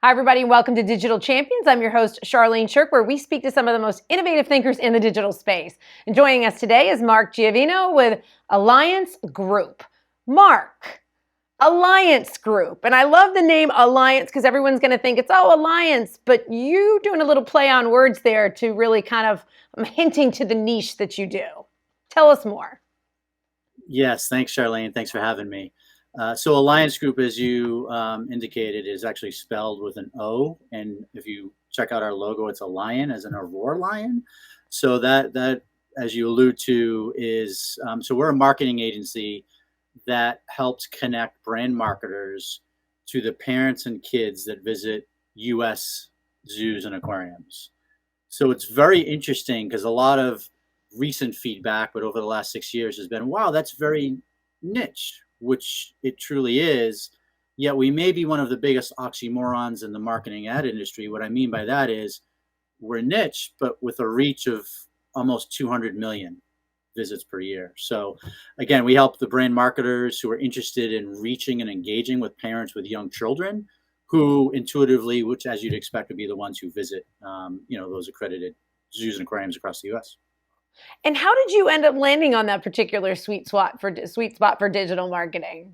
Hi, everybody, and welcome to Digital Champions. I'm your host, Charlene Shirk, where we speak to some of the most innovative thinkers in the digital space. And joining us today is Mark Giovino with Allionce Group. Mark, Allionce Group. And I love the name Alliance because everyone's going to think it's, Alliance, but you doing a little play on words there to really kind of hinting to the niche that you do. Tell us more. Yes, thanks, Charlene. Thanks for having me. So Allionce Group, as you indicated, is actually spelled with an O. And if you check out our logo, it's a lion, as in a roar lion. So that as you allude to, is so we're a marketing agency that helps connect brand marketers to the parents and kids that visit U.S. zoos and aquariums. So it's very interesting because a lot of recent feedback, but over the last 6 years, has been, wow, that's very niche, which it truly is. Yet we may be one of the biggest oxymorons in the marketing ad industry. What I mean by that is we're niche, but with a reach of almost 200 million visits per year. So again, we help the brand marketers who are interested in reaching and engaging with parents with young children who intuitively, which as you'd expect, would be the ones who visit, those accredited zoos and aquariums across the U.S. And how did you end up landing on that particular sweet spot for digital marketing?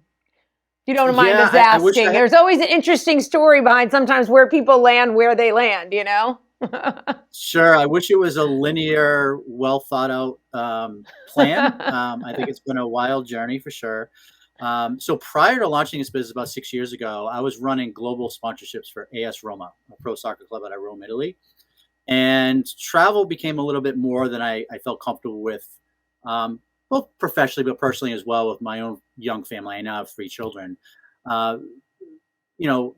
If you don't mind us asking. There's always an interesting story behind sometimes where people land where they land, you know? Sure. I wish it was a linear, well thought out plan. I think it's been a wild journey for sure. So prior to launching this business about 6 years ago, I was running global sponsorships for AS Roma, a pro soccer club out of Rome, Italy. And travel became a little bit more than I felt comfortable with, both professionally, but personally as well with my own young family. I now have 3 children.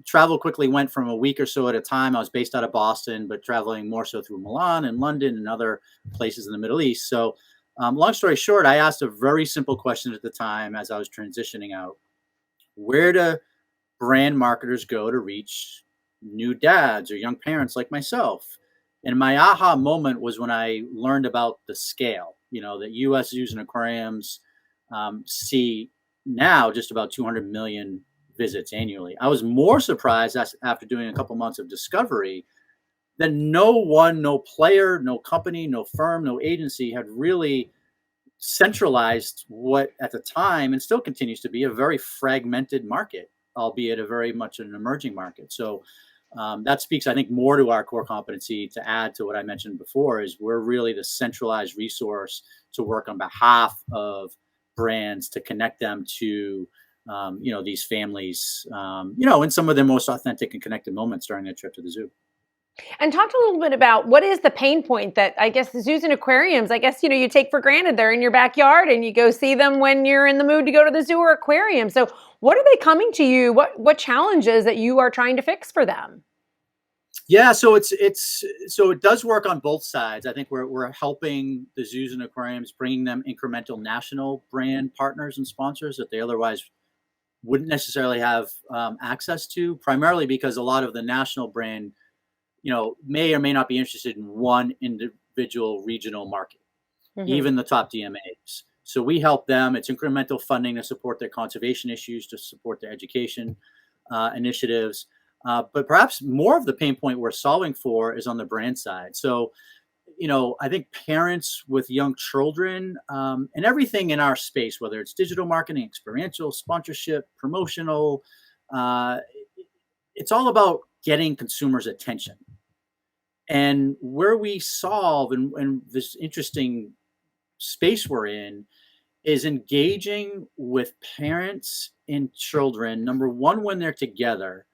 Travel quickly went from a week or so at a time. I was based out of Boston, but traveling more so through Milan and London and other places in the Middle East. So long story short, I asked a very simple question at the time as I was transitioning out. Where do brand marketers go to reach new dads or young parents like myself? And my aha moment was when I learned about the scale, that U.S. zoos and aquariums see now just about 200 million visits annually. I was more surprised after doing a couple months of discovery that no player, no company, no firm, no agency had really centralized what at the time and still continues to be a very fragmented market, albeit a very much an emerging market. So that speaks, I think, more to our core competency to add to what I mentioned before is we're really the centralized resource to work on behalf of brands to connect them to, these families, in some of their most authentic and connected moments during their trip to the zoo. And talk a little bit about what is the pain point that I guess the zoos and aquariums, you take for granted they're in your backyard and you go see them when you're in the mood to go to the zoo or aquarium. So what are they coming to you? What challenges that you are trying to fix for them? Yeah, so it does work on both sides. I think we're helping the zoos and aquariums, bringing them incremental national brand partners and sponsors that they otherwise wouldn't necessarily have access to, primarily because a lot of the national brand, may or may not be interested in one individual regional market, even the top DMAs. So we help them. It's incremental funding to support their conservation issues, to support their education initiatives. But perhaps more of the pain point we're solving for is on the brand side. So, I think parents with young children and everything in our space, whether it's digital marketing, experiential, sponsorship, promotional, it's all about getting consumers' attention. And where we solve and this interesting space we're in is engaging with parents and children, number one, when they're together,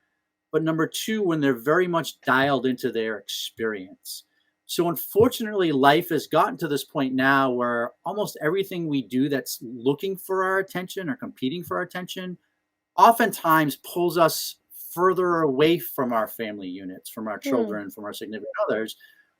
but number two, when they're very much dialed into their experience. So unfortunately, life has gotten to this point now where almost everything we do that's looking for our attention or competing for our attention oftentimes pulls us further away from our family units, from our children, from our significant others,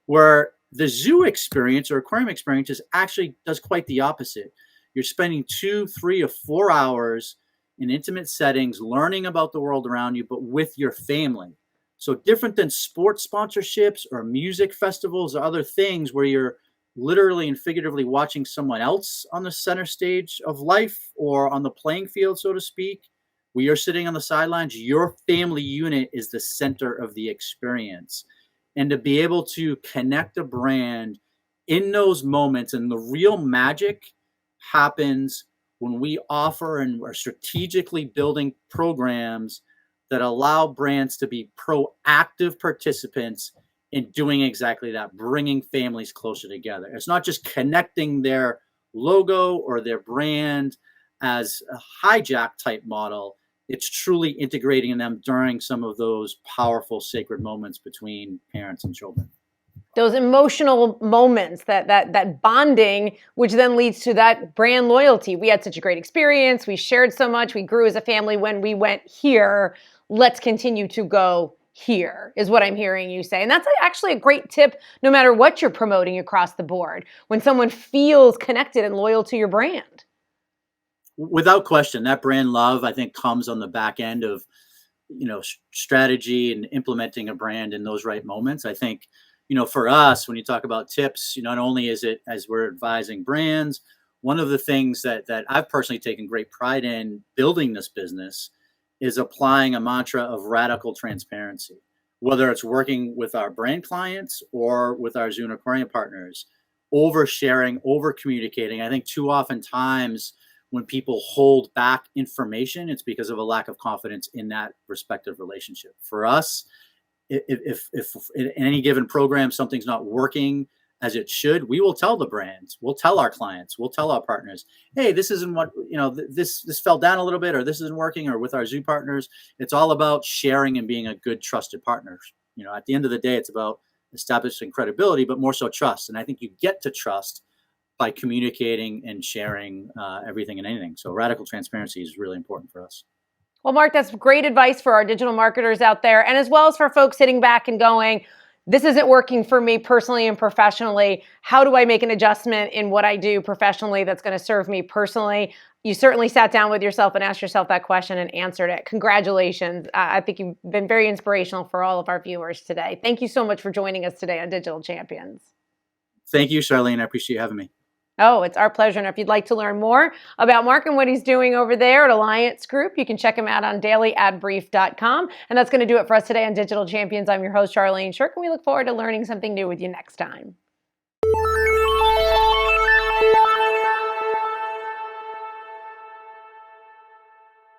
where the zoo experience or aquarium experience actually does quite the opposite. You're spending 2, 3, or 4 hours in intimate settings, learning about the world around you, but with your family. So different than sports sponsorships or music festivals or other things where you're literally and figuratively watching someone else on the center stage of life or on the playing field, so to speak. We are sitting on the sidelines. Your family unit is the center of the experience. And to be able to connect a brand in those moments, and the real magic happens when we offer and are strategically building programs that allow brands to be proactive participants in doing exactly that, bringing families closer together. It's not just connecting their logo or their brand as a hijack type model. It's truly integrating them during some of those powerful sacred moments between parents and children. Those emotional moments, that bonding, which then leads to that brand loyalty. We had such a great experience. We shared so much. We grew as a family when we went here. Let's continue to go here, is what I'm hearing you say. And that's actually a great tip no matter what you're promoting across the board, when someone feels connected and loyal to your brand. Without question, that brand love, I think, comes on the back end of, strategy and implementing a brand in those right moments. I think, for us, when you talk about tips, not only is it as we're advising brands, one of the things that I've personally taken great pride in building this business is applying a mantra of radical transparency, whether it's working with our brand clients or with our Zoom Aquarium partners, oversharing, over communicating. I think too often times when people hold back information, it's because of a lack of confidence in that respective relationship. For us, if in any given program something's not working as it should, we will tell the brands, we'll tell our clients, we'll tell our partners, hey, this isn't what, this fell down a little bit, or this isn't working. Or with our zoo partners, it's all about sharing and being a good trusted partner. At the end of the day, it's about establishing credibility, but more so trust. And I think you get to trust by communicating and sharing everything and anything. So radical transparency is really important for us. Well, Mark, that's great advice for our digital marketers out there, and as well as for folks sitting back and going, this isn't working for me personally and professionally. How do I make an adjustment in what I do professionally that's going to serve me personally? You certainly sat down with yourself and asked yourself that question and answered it. Congratulations. I think you've been very inspirational for all of our viewers today. Thank you so much for joining us today on Digital Champions. Thank you, Charlene. I appreciate you having me. Oh, it's our pleasure. And if you'd like to learn more about Mark and what he's doing over there at Allionce Group, you can check him out on dailyadbrief.com. And that's going to do it for us today on Digital Champions. I'm your host, Charlene Shirk, and we look forward to learning something new with you next time.